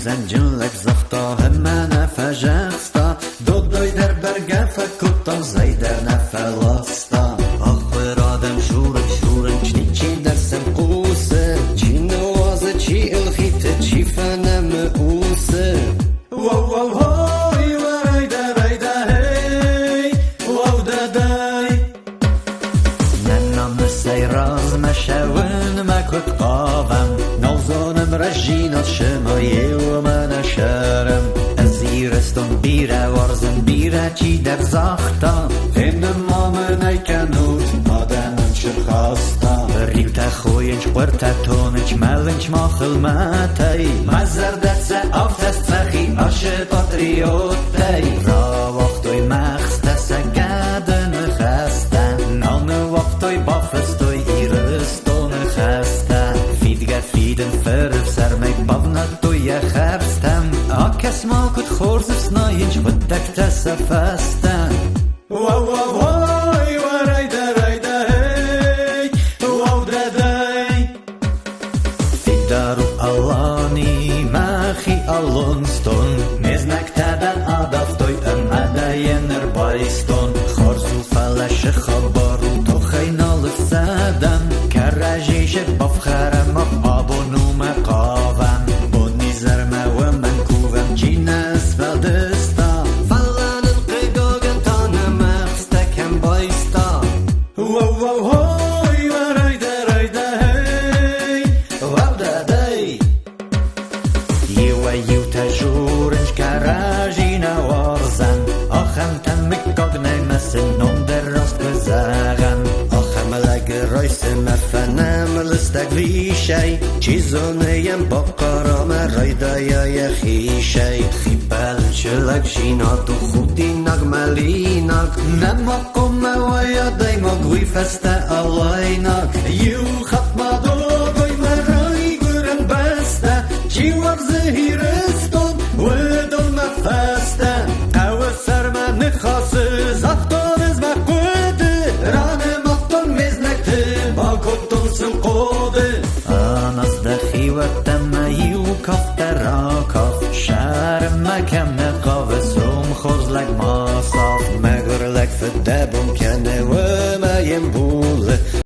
زنجلك زفتا همنا فجخستا دودوی در برگف کتا زیدر نفلاستا آخر آدم شورن چی درسم قوسه چی نوازه چی الخیت چی فنم اوسه واو واو هوی ورایده رایده هی واو دادای ننام سیراز مشون مکت قاوم نوزانم رجینات شمایه و من شرم ازیرستان بیره وارزم بیره چی در زاختا خیندم مامن ایکنوت آدمم شرخاستا ریوتا خوینچ قرتا تونچ ملنچ ماخلماتی مزردت آفتست فخی آشه پاتریوتی را وقتوی مخسته سگدن خسته نام وقتوی بافستوی ایرستون خسته فیدن فرف سرمک بابنت توی خبستم آکس ما کد خورز سناینچ خودک تسفستم واو واو وای ورایده هی واو دادای فیدارو allani مخی آلونستون مزنک تدن آدافتوی امداینر بایستون خورزو فلش خبارو تو خینال سدم کراجیش بفخرم آبونوم قاوم بونی زرمه و من کووم چین اسفلدستا فلانن قیگاگن تانم اخستکم بایستا واو واو هوی ورایده هی واو دادای یو تجورنج کراجی نوارزن آخم تمک گاگنای مسن نم در راست بزاغن آخم لگ رایس مفنم لستگ ویشی چیزونیم با قرام رایدای خیشی خیبل چلگ جینات و خودی نگملیناک نماکم و یادای مگوی فسته آلایناک یو خطما دوگوی مرای گرن بسته چی ورزه هیرستون و دل مفسته قو سرمه نخواسه زفتان از مقوده رانه مقتون مزنکته با کتون سنقوده آناز دخی و تم